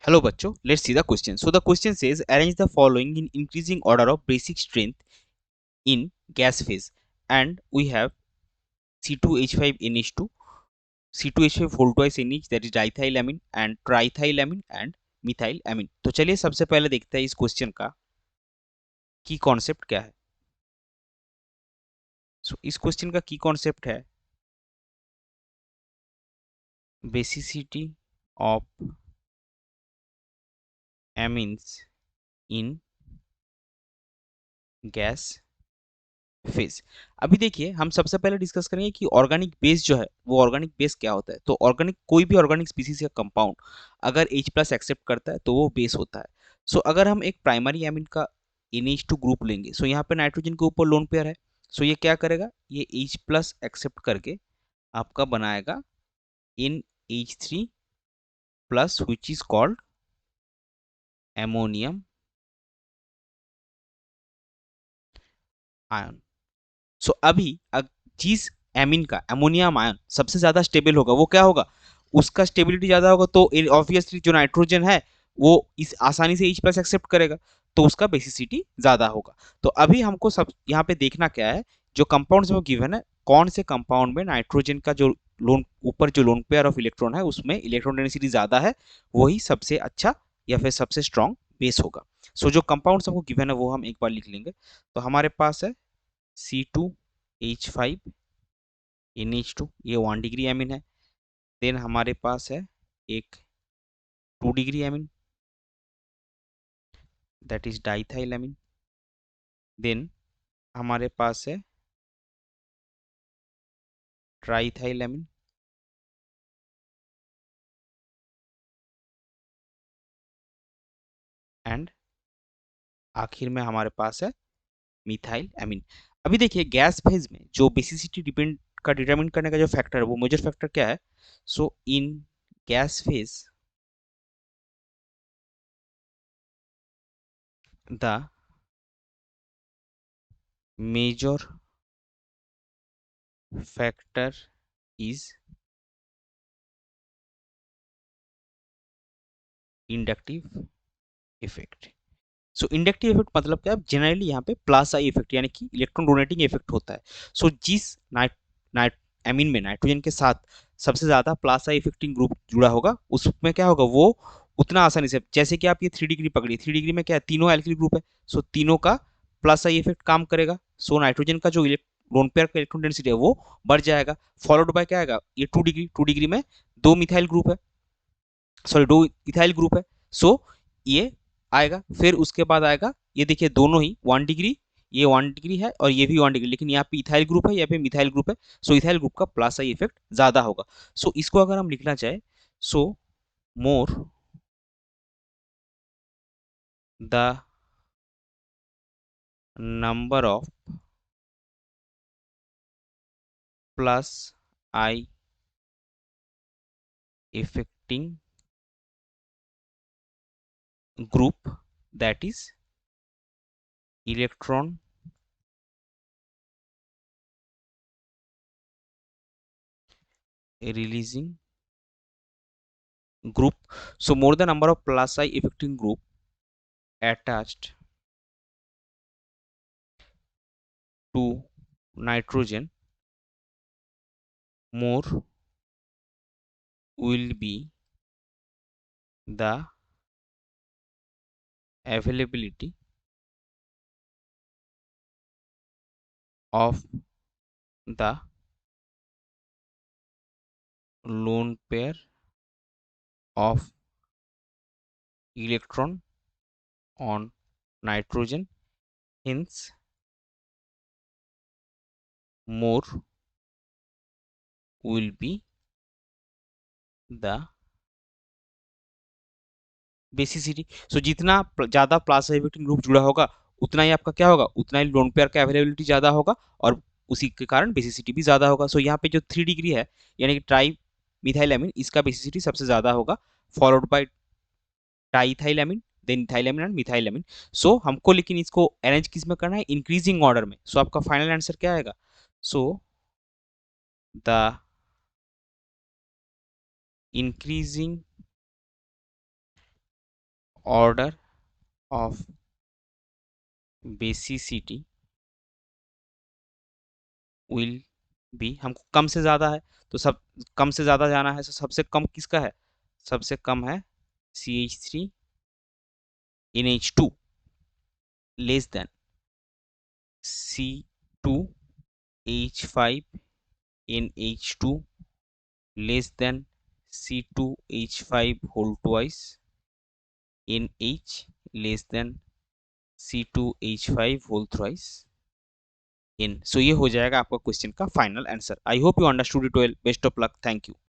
Hello bachcho, let's see the question. So the question says arrange the following in increasing order of basic strength in gas phase, and we have C2H5NH2, C2H5 whole twice NH, that is diethylamine and triethylamine and methylamine. तो चलिए सबसे पहले देखते हैं इस question का की concept क्या है. इस क्वेश्चन का की कॉन्सेप्ट है basicity of एमिन्स in gas phase. अभी देखिए हम सबसे पहले डिस्कस करेंगे कि ऑर्गेनिक बेस जो है वो ऑर्गेनिक बेस क्या होता है. तो ऑर्गेनिक कोई भी ऑर्गेनिक स्पीसीज का कंपाउंड अगर H प्लस एक्सेप्ट करता है तो वो बेस होता है. अगर हम एक प्राइमरी एमिन का NH2 ग्रुप लेंगे, यहाँ पे नाइट्रोजन के ऊपर लोन पेयर है. ये क्या करेगा, ये H प्लस एक्सेप्ट करके आपका बनाएगा NH3 plus which is called ammonium ion. अभी जिस एमिन का एमोनियम आयन सबसे ज्यादा स्टेबल होगा वो क्या होगा, उसका स्टेबिलिटी ज्यादा होगा, तो ऑब्वियसली जो नाइट्रोजन है वो इस आसानी से H प्लस एक्सेप्ट करेगा, तो उसका बेसिसिटी ज्यादा होगा. तो अभी हमको सब यहाँ पे देखना क्या है, जो कंपाउंड्स में गिवन है कौन से कंपाउंड में नाइट्रोजन का जो लोन ऊपर जो लोन पेयर ऑफ इलेक्ट्रॉन है उसमें इलेक्ट्रॉन डेंसिटी ज्यादा है, वही सबसे अच्छा या फिर सबसे स्ट्रॉन्ग बेस होगा. जो कंपाउंड्स हमको गिवन है वो हम एक बार लिख लेंगे. तो हमारे पास है C2H5 NH2, ये 1 डिग्री एमिन है. देन हमारे पास है एक 2 degree amine, that is diethylamine. Then हमारे पास है ट्राइथाइलामिन. एंड आखिर में हमारे पास है मिथाइल एमिन. अभी देखिए गैस फेज में जो बेसिसिटी डिपेंड का डिटरमिन करने का जो फैक्टर है वो मेजर फैक्टर क्या है. In gas phase the major factor is inductive effect. Inductive effect मतलब क्या है, जनरली यहाँ पे प्लस आई इफेक्ट यानी कि इलेक्ट्रॉन डोनेटिंग इफेक्ट होता है. जिस नाइट नाइट एमीन में नाइट्रोजन के साथ सबसे ज्यादा प्लस आई इफेक्टिंग ग्रुप जुड़ा होगा उसमें क्या होगा, वो उतना आसानी से, जैसे कि आप ये 3 डिग्री पकड़ी, 3 डिग्री में क्या है, तीनों एल्किल ग्रुप है. तीनों का प्लस आई इफेक्ट काम करेगा. नाइट्रोजन का जो लोन पेयर का इलेक्ट्रॉन डेंसिटी है वो बढ़ जाएगा. फॉलोड बाय क्या आएगा, ये 2 डिग्री में दो मिथाइल ग्रुप है, सॉरी दो इथाइल ग्रुप है. ये आएगा. फिर उसके बाद आएगा, ये देखिए दोनों ही 1 डिग्री, ये 1 डिग्री है और ये भी 1 डिग्री, लेकिन यहाँ पे इथाइल ग्रुप है, यहाँ पे मिथाइल ग्रुप है. इथाइल ग्रुप का प्लस आई इफेक्ट ज्यादा होगा. इसको अगर हम लिखना चाहे, more the number of plus I effecting group, that is electron releasing group. More the number of plus I affecting group attached to nitrogen, more will be the availability of the lone pair of electron on nitrogen. Hence, more will be the basicity. जितना ज्यादा plus affecting group जुड़ा होगा उतना ही आपका क्या होगा, उतना ही lone pair का अवेलेबिलिटी ज्यादा होगा और उसी के कारण बेसिसिटी भी ज्यादा होगा. यहाँ पे जो 3 डिग्री है यानी कि ट्राई मिथाइलामिन, इसका बेसिसिटी सबसे ज्यादा होगा, फॉलोड बाय डाइथाइलामिन, देन इथाइलामिन एंड मिथाइलामिन. हमको लेकिन इसको अरेंज किस में करना है, इंक्रीजिंग ऑर्डर में. आपका फाइनल आंसर क्या आएगा, the increasing order of basicity will be, हमको कम से ज़्यादा है तो सब कम से ज़्यादा जाना है, तो सबसे कम किसका है, सबसे कम है CH3 NH2 less than C2H5 NH2 less than C2H5 whole twice NH less than C2H5 whole thrice N। So ये हो जाएगा आपका क्वेश्चन का final answer. I hope you understood it well. Best of luck. Thank you.